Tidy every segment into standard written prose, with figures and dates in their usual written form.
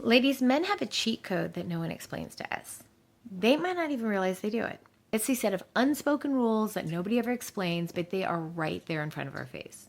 Ladies, men have a cheat code that no one explains to us. They might not even realize they do it. It's these set of unspoken rules that nobody ever explains, but they are right there in front of our face.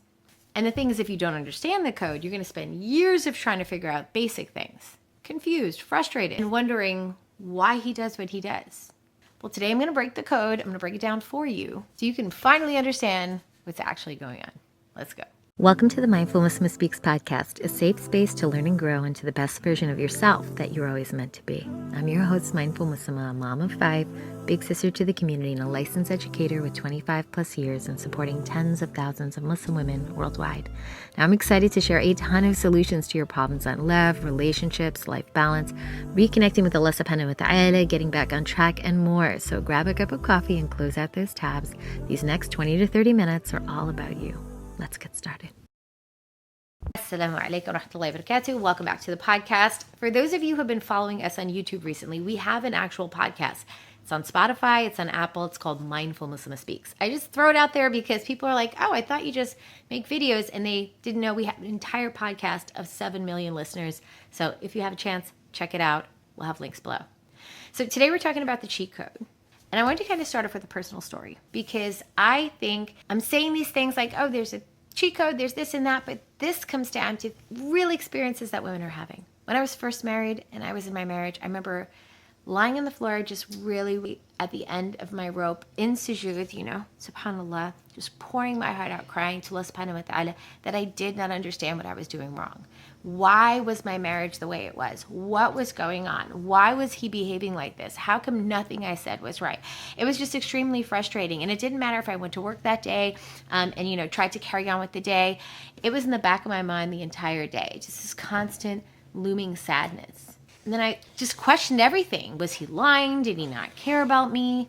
And the thing is, if you don't understand the code, you're going to spend years of trying to figure out basic things, confused, frustrated, and wondering why he does what he does. Well, today I'm going to break the code. I'm going to break it down for you so you can finally understand what's actually going on. Let's go. Welcome to the Mindful Muslimah Speaks podcast, a safe space to learn and grow into the best version of yourself that you're always meant to be. I'm your host, Mindful Muslimah, a mom of 5, big sister to the community, and a licensed educator with 25 plus years and supporting tens of thousands of Muslim women worldwide. Now, I'm excited to share a ton of solutions to your problems on love, relationships, life balance, reconnecting with Allah subhanahu wa ta'ala, getting back on track, and more. So grab a cup of coffee and close out those tabs. These next 20 to 30 minutes are all about you. Let's get started. Assalamu alaikum wa rahmatullahi wa barakatuh. Welcome back to the podcast. For those of you who have been following us on YouTube recently, we have an actual podcast. It's on Spotify, it's on Apple, it's called Mindful Muslimah Speaks. I just throw it out there because people are like, oh, I thought you just make videos, and they didn't know we have an entire podcast of 7 million listeners. So if you have a chance, check it out. We'll have links below. So today we're talking about the cheat code. And I wanted to kind of start off with a personal story because I think I'm saying these things like, oh, there's a cheat code, there's this and that, but this comes down to real experiences that women are having. When I was first married and I was in my marriage, I remember lying on the floor, just really at the end of my rope in sujood, subhanAllah, just pouring my heart out, crying to Allah subhanahu wa ta'ala that I did not understand what I was doing wrong. Why was my marriage the way it was? What was going on? Why was he behaving like this? How come nothing I said was right? It was just extremely frustrating. And it didn't matter if I went to work that day and tried to carry on with the day. It was in the back of my mind the entire day, just this constant looming sadness. And then I just questioned everything. Was he lying? Did he not care about me?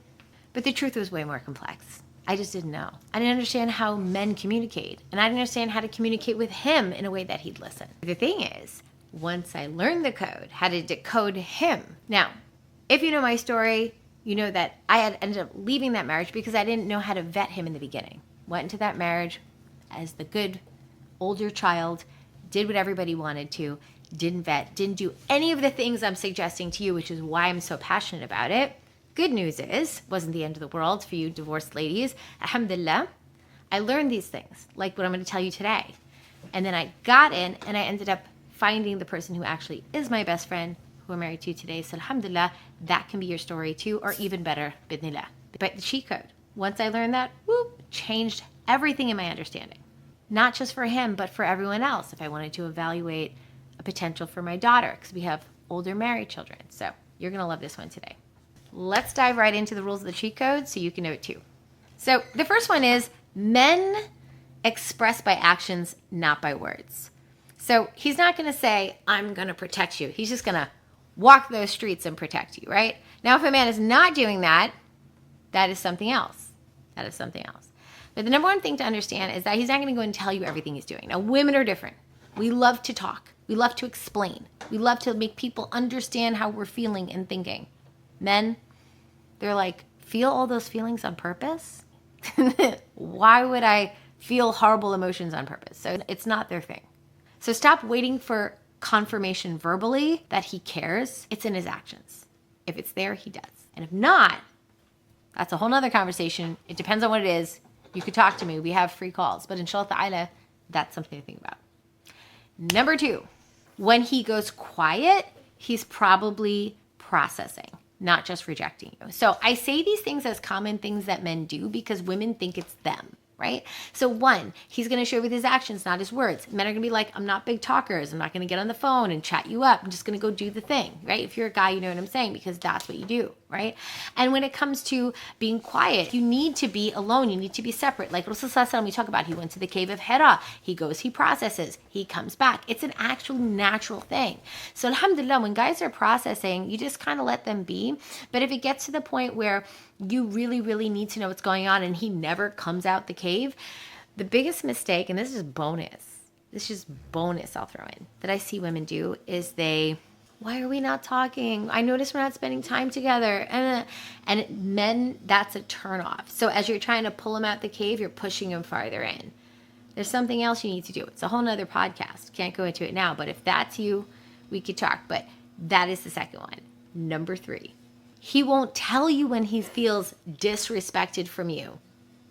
But the truth was way more complex. I just didn't know. I didn't understand how men communicate. And I didn't understand how to communicate with him in a way that he'd listen. The thing is, once I learned the code, how to decode him. Now, if you know my story, you know that I had ended up leaving that marriage because I didn't know how to vet him in the beginning. Went into that marriage as the good older child, did what everybody wanted to, didn't vet, didn't do any of the things I'm suggesting to you, which is why I'm so passionate about it. Good news is, wasn't the end of the world for you divorced ladies. Alhamdulillah, I learned these things, like what I'm going to tell you today. And then I got in and I ended up finding the person who actually is my best friend, who I'm married to today. So alhamdulillah, that can be your story too, or even better, bidnillah. But the cheat code, once I learned that, changed everything in my understanding. Not just for him, but for everyone else. If I wanted to evaluate a potential for my daughter, because we have older married children. So you're going to love this one today. Let's dive right into the rules of the cheat code so you can know it too. So the first one is men express by actions, not by words. So he's not going to say, I'm going to protect you. He's just going to walk those streets and protect you, right? Now, if a man is not doing that, that is something else. That is something else. But the number one thing to understand is that he's not going to go and tell you everything he's doing. Now, women are different. We love to talk. We love to explain. We love to make people understand how we're feeling and thinking. Men, they're like, feel all those feelings on purpose? Why would I feel horrible emotions on purpose? So it's not their thing. So stop waiting for confirmation verbally that he cares. It's in his actions. If it's there, he does. And if not, that's a whole nother conversation. It depends on what it is. You could talk to me. We have free calls. But inshallah ta'ala, that's something to think about. Number 2, when he goes quiet, he's probably processing, not just rejecting you. So I say these things as common things that men do because women think it's them, right? So 1, he's going to show with his actions, not his words. Men are going to be like, I'm not big talkers. I'm not going to get on the phone and chat you up. I'm just going to go do the thing, right? If you're a guy, you know what I'm saying, because that's what you do, right? And when it comes to being quiet, you need to be alone. You need to be separate. Like Rasulullah, we talk about, he went to the cave of Hira. He goes, he processes, he comes back. It's an actual natural thing. So alhamdulillah, when guys are processing, you just kind of let them be. But if it gets to the point where you really, really need to know what's going on and he never comes out the cave, the biggest mistake, and this is just bonus I'll throw in, that I see women do is why are we not talking? I notice we're not spending time together. And men, that's a turnoff. So as you're trying to pull him out the cave, you're pushing him farther in. There's something else you need to do. It's a whole nother podcast. Can't go into it now. But if that's you, we could talk, but that is the second one. Number 3, he won't tell you when he feels disrespected from you.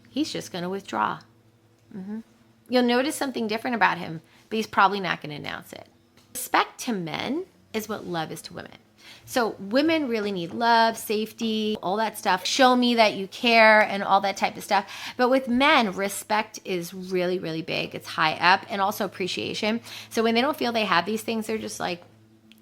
He's just going to withdraw. You'll notice something different about him, but he's probably not going to announce it. Respect to men is what love is to women. So women really need love, safety, all that stuff. Show me that you care and all that type of stuff. But with men, respect is really, really big. It's high up, and also appreciation. So when they don't feel they have these things, they're just like,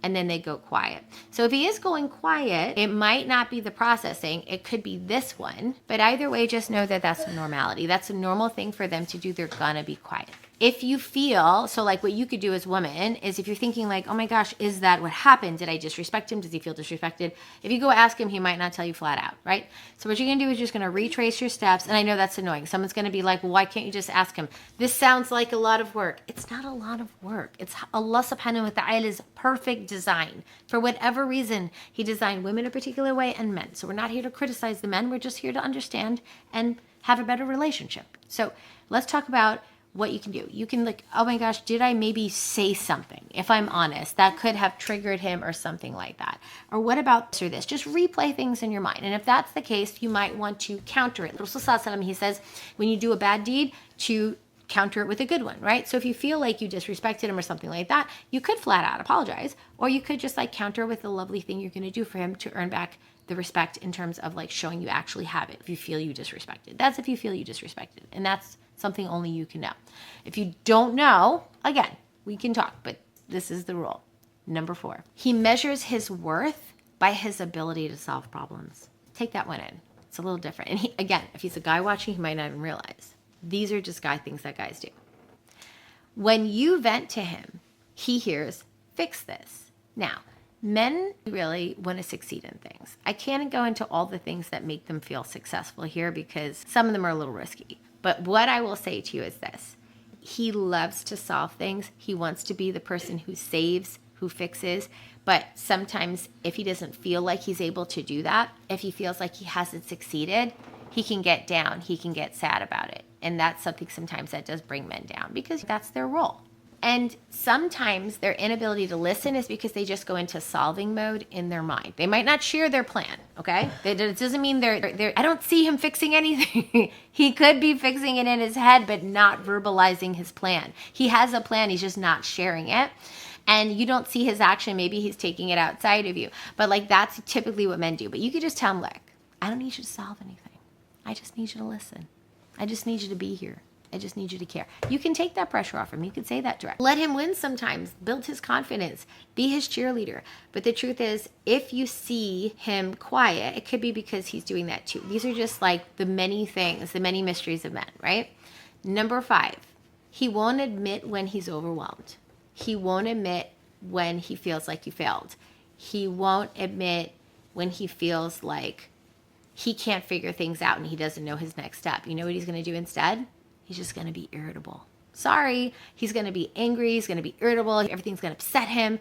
and then they go quiet. So if he is going quiet, it might not be the processing. It could be this one. But either way, just know that that's a normality. That's a normal thing for them to do. They're gonna be quiet. If you feel, so like what you could do as a woman is if you're thinking like, oh my gosh, is that what happened? Did I disrespect him? Does he feel disrespected? If you go ask him, he might not tell you flat out, right? So what you're gonna do is just gonna retrace your steps. And I know that's annoying. Someone's gonna be like, well, why can't you just ask him? This sounds like a lot of work. It's not a lot of work. It's Allah subhanahu wa ta'ala's perfect design. For whatever reason, he designed women a particular way and men. So we're not here to criticize the men. We're just here to understand and have a better relationship. So let's talk about what you can do. You can like, oh my gosh, did I maybe say something? If I'm honest, that could have triggered him or something like that. Or what about this or this? Just replay things in your mind. And if that's the case, you might want to counter it. Rasulullah, he says, when you do a bad deed, to counter it with a good one, right? So if you feel like you disrespected him or something like that, you could flat out apologize, or you could just like counter with a lovely thing you're going to do for him to earn back the respect in terms of like showing you actually have it. If you feel you disrespected, that's if you feel you disrespected. And that's something only you can know. If you don't know, again, we can talk, but this is the rule. Number 4, he measures his worth by his ability to solve problems. Take that one in. It's a little different. And he, again, if he's a guy watching, he might not even realize. These are just guy things that guys do. When you vent to him, he hears, fix this. Now, men really want to succeed in things. I can't go into all the things that make them feel successful here because some of them are a little risky. But what I will say to you is this. He loves to solve things. He wants to be the person who saves, who fixes. But sometimes if he doesn't feel like he's able to do that, if he feels like he hasn't succeeded, he can get down. He can get sad about it. And that's something sometimes that does bring men down because that's their role. And sometimes their inability to listen is because they just go into solving mode in their mind. They might not share their plan, okay? It doesn't mean they're I don't see him fixing anything. He could be fixing it in his head, but not verbalizing his plan. He has a plan, he's just not sharing it. And you don't see his action. Maybe he's taking it outside of you. But like that's typically what men do. But you could just tell him, look, I don't need you to solve anything. I just need you to listen. I just need you to be here. I just need you to care. You can take that pressure off him. You can say that direct. Let him win sometimes. Build his confidence. Be his cheerleader. But the truth is, if you see him quiet, it could be because he's doing that too. These are just like the many things, the many mysteries of men, right? Number 5, he won't admit when he's overwhelmed. He won't admit when he feels like you failed. He won't admit when he feels like he can't figure things out and he doesn't know his next step. You know what he's going to do instead? He's just going to be irritable. Sorry. He's going to be angry. He's going to be irritable. Everything's going to upset him.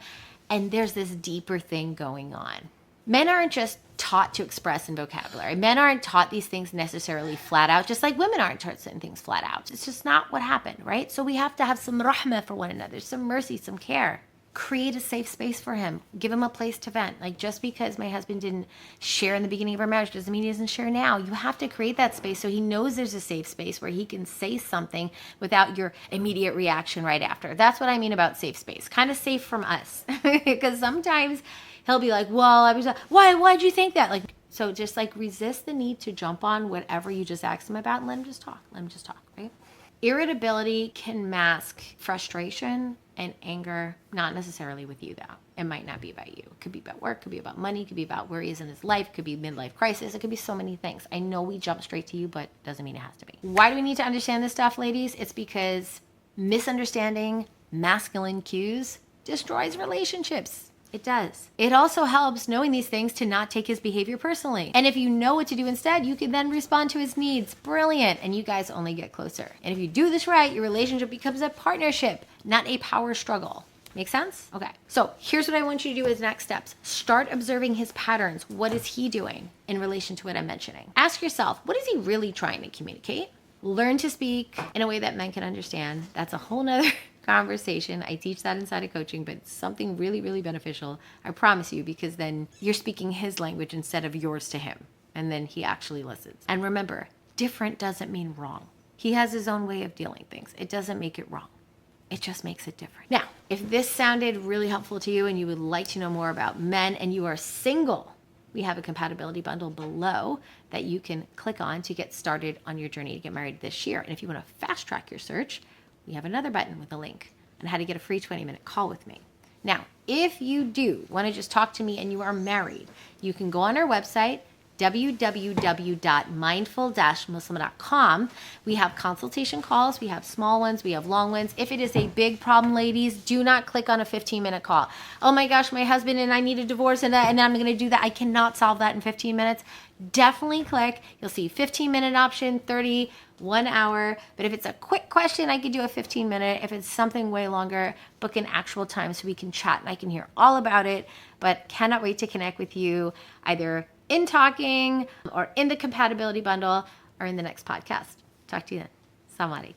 And there's this deeper thing going on. Men aren't just taught to express in vocabulary. Men aren't taught these things necessarily flat out, just like women aren't taught certain things flat out. It's just not what happened, right? So we have to have some rahmah for one another, some mercy, some care. Create a safe space for him. Give him a place to vent. Like just because my husband didn't share in the beginning of our marriage doesn't mean he doesn't share now. You have to create that space so he knows there's a safe space where he can say something without your immediate reaction right after. That's what I mean about safe space. Kind of safe from us. Because sometimes he'll be like, well, I was why'd you think that? Like, so just like resist the need to jump on whatever you just asked him about and let him just talk. Let him just talk, right? Irritability can mask frustration and anger, not necessarily with you though. It might not be about you. It could be about work, could be about money, could be about where he is in his life, could be midlife crisis. It could be so many things. I know we jump straight to you, but doesn't mean it has to be. Why do we need to understand this stuff, ladies? It's because misunderstanding masculine cues destroys relationships. It does. It also helps knowing these things to not take his behavior personally. And if you know what to do instead, you can then respond to his needs. Brilliant. And you guys only get closer. And if you do this right, your relationship becomes a partnership, not a power struggle. Make sense? Okay. So here's what I want you to do as next steps. Start observing his patterns. What is he doing in relation to what I'm mentioning? Ask yourself, what is he really trying to communicate? Learn to speak in a way that men can understand. That's a whole nother conversation. I teach that inside of coaching, but it's something really, really beneficial. I promise you, because then you're speaking his language instead of yours to him. And then he actually listens. And remember, different doesn't mean wrong. He has his own way of dealing things. It doesn't make it wrong. It just makes it different. Now, if this sounded really helpful to you and you would like to know more about men and you are single, we have a compatibility bundle below that you can click on to get started on your journey to get married this year. And if you want to fast track your search, we have another button with a link on how to get a free 20-minute call with me. Now, if you do want to just talk to me and you are married, you can go on our website, www.mindful-muslimah.com. We have consultation calls. We have small ones. We have long ones. If it is a big problem, ladies, do not click on a 15-minute call. Oh my gosh, my husband and I need a divorce and then I'm going to do that. I cannot solve that in 15 minutes. Definitely click. You'll see 15-minute option, 30, 1 hour. But if it's a quick question, I could do a 15-minute. If it's something way longer, book an actual time so we can chat and I can hear all about it. But cannot wait to connect with you either in talking or in the compatibility bundle or in the next podcast. Talk to you then. Assalamu alaikum.